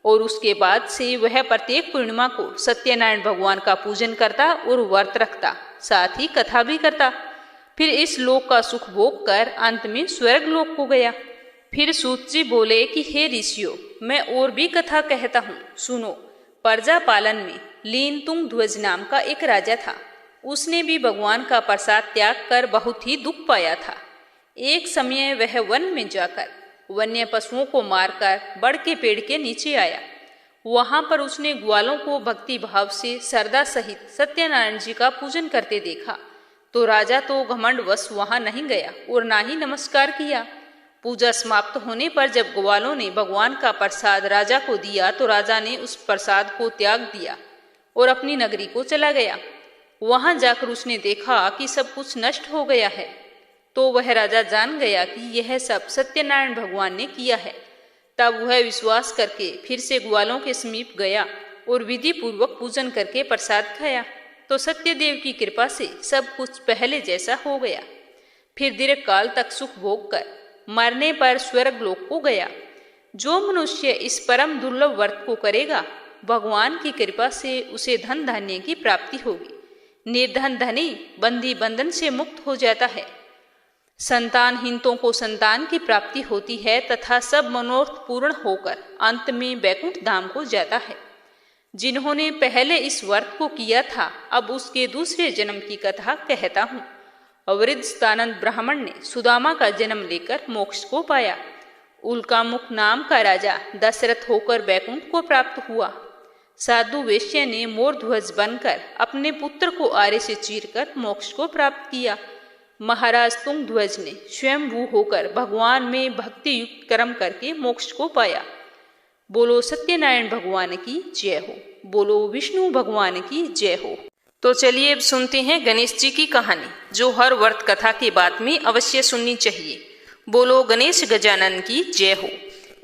और उसके बाद से वह प्रत्येक पूर्णिमा को सत्यनारायण भगवान का पूजन करता और व्रत रखता, साथ ही कथा भी करता। फिर इस लोक का सुख भोग कर अंत में स्वर्ग लोक को गया। फिर सूत जी बोले कि हे ऋषियों, मैं और भी कथा कहता हूँ, सुनो। प्रजा पालन में लीन तुंग ध्वज नाम का एक राजा था। उसने भी भगवान का प्रसाद त्याग कर बहुत ही दुख पाया था। एक समय वह वन में जाकर वन्य पशुओं को मारकर बड़ के पेड़ के नीचे आया। वहां पर उसने ग्वालों को भक्ति भाव से श्रद्धा सहित सत्यनारायण जी का पूजन करते देखा। तो राजा तो घमंडवश वहां नहीं गया और ना ही नमस्कार किया। पूजा समाप्त होने पर जब ग्वालों ने भगवान का प्रसाद राजा को दिया तो राजा ने उस प्रसाद को त्याग दिया और अपनी नगरी को चला गया। वहां जाकर उसने देखा कि सब कुछ नष्ट हो गया है। तो वह राजा जान गया कि यह सब सत्यनारायण भगवान ने किया है। तब वह विश्वास करके फिर से ग्वालों के समीप गया और विधि पूर्वक पूजन करके प्रसाद खाया। तो सत्यदेव की कृपा से सब कुछ पहले जैसा हो गया। फिर दीर्घ काल तक सुख भोग कर मरने पर स्वर्ग लोक को गया। जो मनुष्य इस परम दुर्लभ व्रत को करेगा, भगवान की कृपा से उसे धन धान्य की प्राप्ति होगी। निर्धन धनी बंदी बंधन से मुक्त हो जाता है। संतानहीनों को संतान की प्राप्ति होती है तथा सब मनोरथ पूर्ण होकर अंत में वैकुंठ धाम को जाता है। जिन्होंने पहले इस व्रत को किया था, अब उसके दूसरे जन्म की कथा कहता हूँ। अवृद्धस्तानंद ब्राह्मण ने सुदामा का जन्म लेकर मोक्ष को पाया। उल्कामुख नाम का राजा दशरथ होकर वैकुंठ को प्राप्त हुआ। साधु वेश्या ने मोर ध्वज बनकर अपने पुत्र को आरे से चीरकर मोक्ष को प्राप्त किया। महाराज तुंग ध्वज ने स्वयंभू होकर भगवान में भक्ति युक्त कर्म करके मोक्ष को पाया। बोलो सत्यनारायण भगवान की जय हो। बोलो विष्णु भगवान की जय हो। तो चलिए अब सुनते हैं गणेश जी की कहानी, जो हर व्रत कथा के बाद में अवश्य सुननी चाहिए। बोलो गणेश गजानन की जय हो।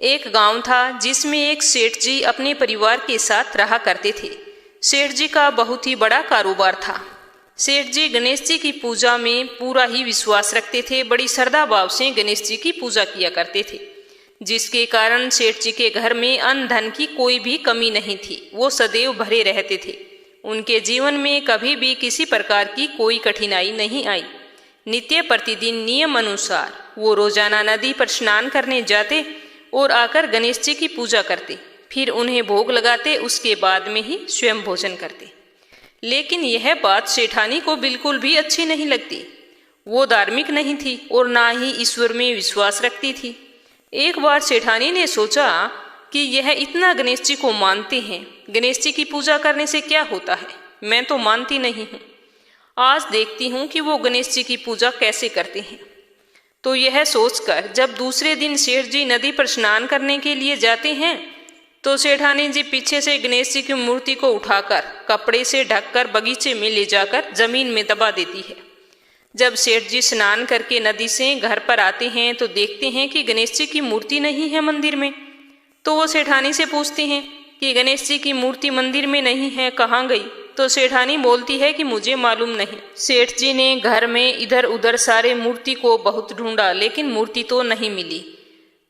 एक गांव था जिसमें एक सेठ जी अपने परिवार के साथ रहा करते थे। सेठ जी का बहुत ही बड़ा कारोबार था। सेठ जी गणेश जी की पूजा में पूरा ही विश्वास रखते थे। बड़ी श्रद्धा भाव से गणेश जी की पूजा किया करते थे, जिसके कारण सेठ जी के घर में अन्न धन की कोई भी कमी नहीं थी। वो सदैव भरे रहते थे। उनके जीवन में कभी भी किसी प्रकार की कोई कठिनाई नहीं आई। नित्य प्रतिदिन नियम अनुसार वो रोजाना नदी पर स्नान करने जाते और आकर गणेश जी की पूजा करते, फिर उन्हें भोग लगाते, उसके बाद में ही स्वयं भोजन करते। लेकिन यह बात सेठानी को बिल्कुल भी अच्छी नहीं लगती। वो धार्मिक नहीं थी और ना ही ईश्वर में विश्वास रखती थी। एक बार सेठानी ने सोचा कि यह इतना गणेश जी को मानते हैं, गणेश जी की पूजा करने से क्या होता है, मैं तो मानती नहीं हूँ। आज देखती हूँ कि वो गणेश जी की पूजा कैसे करते हैं। तो यह सोचकर जब दूसरे दिन सेठ जी नदी पर स्नान करने के लिए जाते हैं, तो सेठानी जी पीछे से गणेश जी की मूर्ति को उठाकर कपड़े से ढककर बगीचे में ले जाकर जमीन में दबा देती है। जब सेठ जी स्नान करके नदी से घर पर आते हैं तो देखते हैं कि गणेश जी की मूर्ति नहीं है मंदिर में। तो वो सेठानी से पूछते हैं कि गणेश जी की मूर्ति मंदिर में नहीं है, कहाँ गई? तो सेठानी बोलती है कि मुझे मालूम नहीं। सेठ जी ने घर में इधर उधर सारे मूर्ति को बहुत ढूंढा, लेकिन मूर्ति तो नहीं मिली।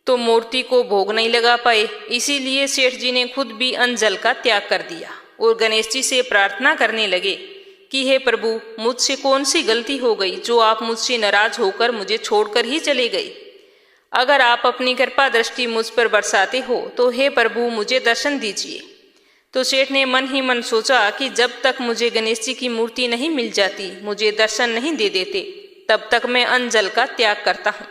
तो मूर्ति को भोग नहीं लगा पाए, इसीलिए सेठ जी ने खुद भी अन्न जल का त्याग कर दिया और गणेश जी से प्रार्थना करने लगे कि हे प्रभु, मुझसे कौन सी गलती हो गई जो आप मुझसे नाराज होकर मुझे छोड़कर ही चले गए। अगर आप अपनी कृपा दृष्टि मुझ पर बरसाते हो तो हे प्रभु मुझे दर्शन दीजिए। तो सेठ ने मन ही मन सोचा कि जब तक मुझे गणेश जी की मूर्ति नहीं मिल जाती, मुझे दर्शन नहीं दे देते, तब तक मैं अन्न जल का त्याग करता हूँ।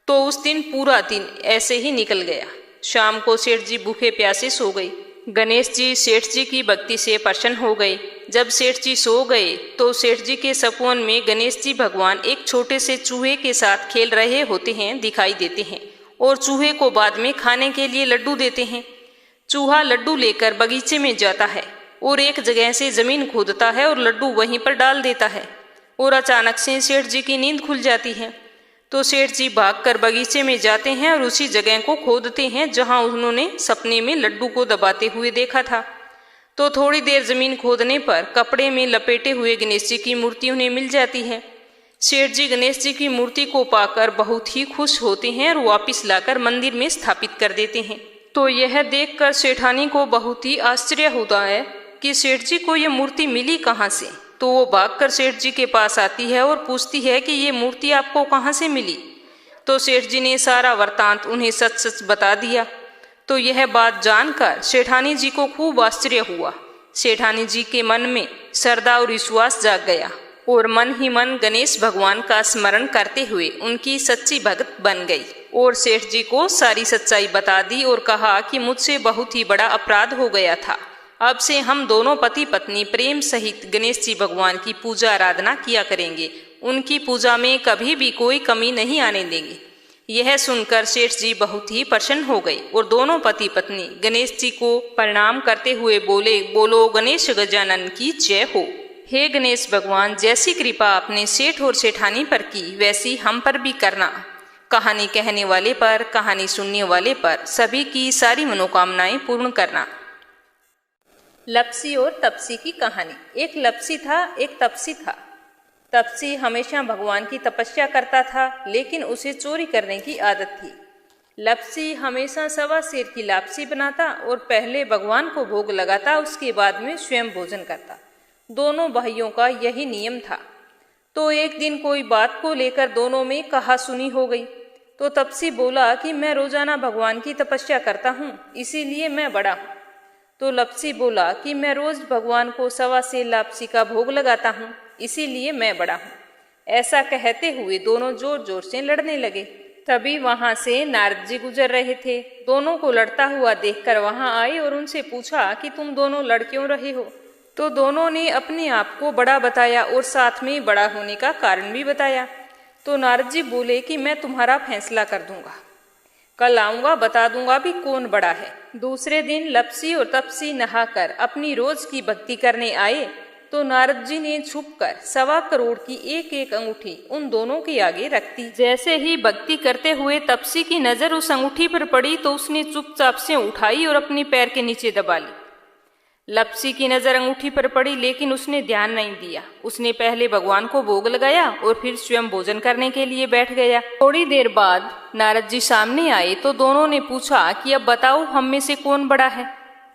तो उस दिन पूरा दिन ऐसे ही निकल गया। शाम को सेठ जी भूखे प्यासे सो गए। गणेश जी सेठ जी की भक्ति से प्रसन्न हो गए। जब सेठ जी सो गए तो सेठ जी के सपन में गणेश जी भगवान एक छोटे से चूहे के साथ खेल रहे होते हैं दिखाई देते हैं और चूहे को बाद में खाने के लिए लड्डू देते हैं। चूहा लड्डू लेकर बगीचे में जाता है और एक जगह से जमीन खोदता है और लड्डू वहीं पर डाल देता है और अचानक से सेठ जी की नींद खुल जाती है। तो सेठ जी भागकर बगीचे में जाते हैं और उसी जगह को खोदते हैं जहां उन्होंने सपने में लड्डू को दबाते हुए देखा था। तो थोड़ी देर जमीन खोदने पर कपड़े में लपेटे हुए गणेश जी की मूर्ति उन्हें मिल जाती है। सेठ जी गणेश जी की मूर्ति को पाकर बहुत ही खुश होते हैं और वापिस लाकर मंदिर में स्थापित कर देते हैं। तो यह देखकर सेठानी को बहुत ही आश्चर्य होता है कि सेठ जी को यह मूर्ति मिली कहाँ से। तो वो भागकर सेठ जी के पास आती है और पूछती है कि ये मूर्ति आपको कहाँ से मिली। तो सेठ जी ने सारा वृत्तांत उन्हें सच सच बता दिया। तो यह बात जानकर सेठानी जी को खूब आश्चर्य हुआ। सेठानी जी के मन में श्रद्धा और विश्वास जाग गया और मन ही मन गणेश भगवान का स्मरण करते हुए उनकी सच्ची भक्त बन गई और सेठ जी को सारी सच्चाई बता दी और कहा कि मुझसे बहुत ही बड़ा अपराध हो गया था। अब से हम दोनों पति पत्नी प्रेम सहित गणेश जी भगवान की पूजा आराधना किया करेंगे। उनकी पूजा में कभी भी कोई कमी नहीं आने देंगे। यह सुनकर सेठ जी बहुत ही प्रसन्न हो गए और दोनों पति पत्नी गणेश जी को प्रणाम करते हुए बोले, बोलो गणेश गजानन की जय हो। हे गणेश भगवान, जैसी कृपा आपने सेठ और सेठानी पर की वैसी हम पर भी करना। कहानी कहने वाले पर, कहानी सुनने वाले पर सभी की सारी मनोकामनाएं पूर्ण करना। लपसी और तपसी की कहानी। एक लपसी था, एक तपसी था। तपसी हमेशा भगवान की तपस्या करता था, लेकिन उसे चोरी करने की आदत थी। लपसी हमेशा सवा सेर की लापसी बनाता और पहले भगवान को भोग लगाता, उसके बाद में स्वयं भोजन करता। दोनों भाइयों का यही नियम था। तो एक दिन कोई बात को लेकर दोनों में कहासुनी हो गई। तो तपसी बोला कि मैं रोजाना भगवान की तपस्या करता हूँ, इसीलिए मैं बड़ा हूँ। तो लपसी बोला कि मैं रोज भगवान को सवा सेर लापसी का भोग लगाता हूँ, इसीलिए मैं बड़ा हूँ। ऐसा कहते हुए दोनों जोर जोर से लड़ने लगे। तभी वहां से नारद जी गुजर रहे थे। दोनों को लड़ता हुआ देखकर वहां आए और उनसे पूछा कि तुम दोनों लड़ क्यों रहे हो। तो दोनों ने अपने आप को बड़ा बताया और साथ में बड़ा होने का कारण भी बताया। तो नारद जी बोले कि मैं तुम्हारा फैसला कर दूंगा, कल आऊंगा, बता दूंगा भी कौन बड़ा है। दूसरे दिन लपसी और तपसी नहाकर अपनी रोज की भक्ति करने आए तो नारद जी ने छुपकर 1.25 करोड़ की एक एक अंगूठी उन दोनों के आगे रख दी। जैसे ही भक्ति करते हुए तपसी की नजर उस अंगूठी पर पड़ी तो उसने चुपचाप से उठाई और अपने पैर के नीचे दबा ली। लप्सी की नजर अंगूठी पर पड़ी, लेकिन उसने ध्यान नहीं दिया। उसने पहले भगवान को भोग लगाया और फिर स्वयं भोजन करने के लिए बैठ गया। थोड़ी देर बाद नारद जी सामने आए तो दोनों ने पूछा कि अब बताओ हम में से कौन बड़ा है।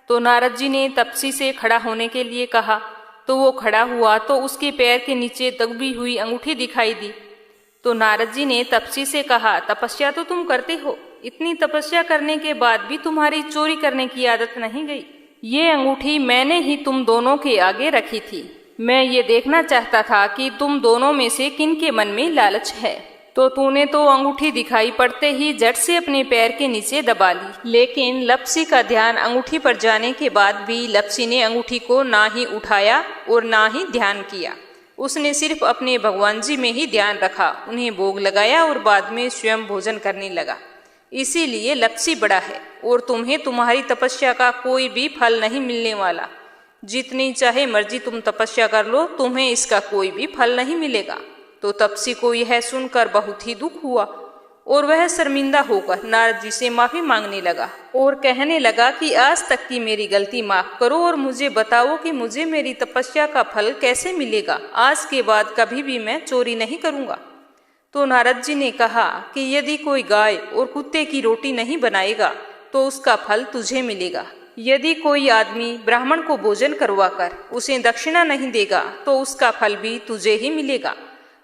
तो नारद जी ने तपसी से खड़ा होने के लिए कहा तो वो खड़ा हुआ तो उसके पैर के नीचे दबी हुई अंगूठी दिखाई दी। तो नारद जी ने तपसी से कहा, तपस्या तो तुम करते हो, इतनी तपस्या करने के बाद भी तुम्हारी चोरी करने की आदत नहीं गई। ये अंगूठी मैंने ही तुम दोनों के आगे रखी थी। मैं ये देखना चाहता था कि तुम दोनों में से किन के मन में लालच है। तो तूने तो अंगूठी दिखाई पड़ते ही झट से अपने पैर के नीचे दबा ली। लेकिन लप्सी का ध्यान अंगूठी पर जाने के बाद भी लप्सी ने अंगूठी को ना ही उठाया और ना ही ध्यान किया। उसने सिर्फ अपने भगवान जी में ही ध्यान रखा, उन्हें भोग लगाया और बाद में स्वयं भोजन करने लगा। इसीलिए लप्सी बड़ा है और तुम्हें तुम्हारी तपस्या का कोई भी फल नहीं मिलने वाला। जितनी चाहे मर्जी तुम तपस्या कर लो, तुम्हें इसका कोई भी फल नहीं मिलेगा। तो तपसी को यह सुनकर बहुत ही दुख हुआ और वह शर्मिंदा होकर नारद जी से माफी मांगने लगा और कहने लगा कि आज तक की मेरी गलती माफ करो और मुझे बताओ कि मुझे मेरी तपस्या का फल कैसे मिलेगा। आज के बाद कभी भी मैं चोरी नहीं करूंगा। तो नारद जी ने कहा कि यदि कोई गाय और कुत्ते की रोटी नहीं बनाएगा तो उसका फल तुझे मिलेगा। यदि कोई आदमी ब्राह्मण को भोजन करवाकर उसे दक्षिणा नहीं देगा तो उसका फल भी तुझे ही मिलेगा।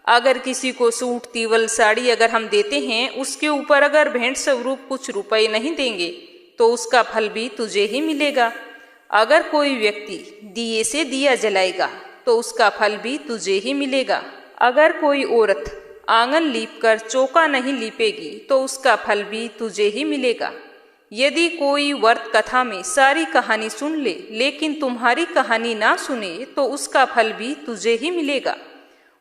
अगर किसी को सूट, तीवल, साड़ी अगर हम देते हैं, उसके ऊपर अगर भेंट स्वरूप कुछ रुपए नहीं देंगे तो उसका फल भी तुझे ही मिलेगा। अगर कोई व्यक्ति दिए से दिया जलाएगा तो उसका फल भी तुझे ही मिलेगा। अगर कोई औरत आंगन लीपकर चौका नहीं लीपेगी तो उसका फल भी तुझे ही मिलेगा। यदि कोई व्रत कथा में सारी कहानी सुन ले लेकिन तुम्हारी कहानी ना सुने तो उसका फल भी तुझे ही मिलेगा।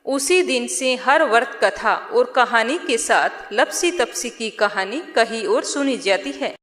उसी दिन से हर व्रत कथा और कहानी के साथ लप्सी तपसी की कहानी कही और सुनी जाती है।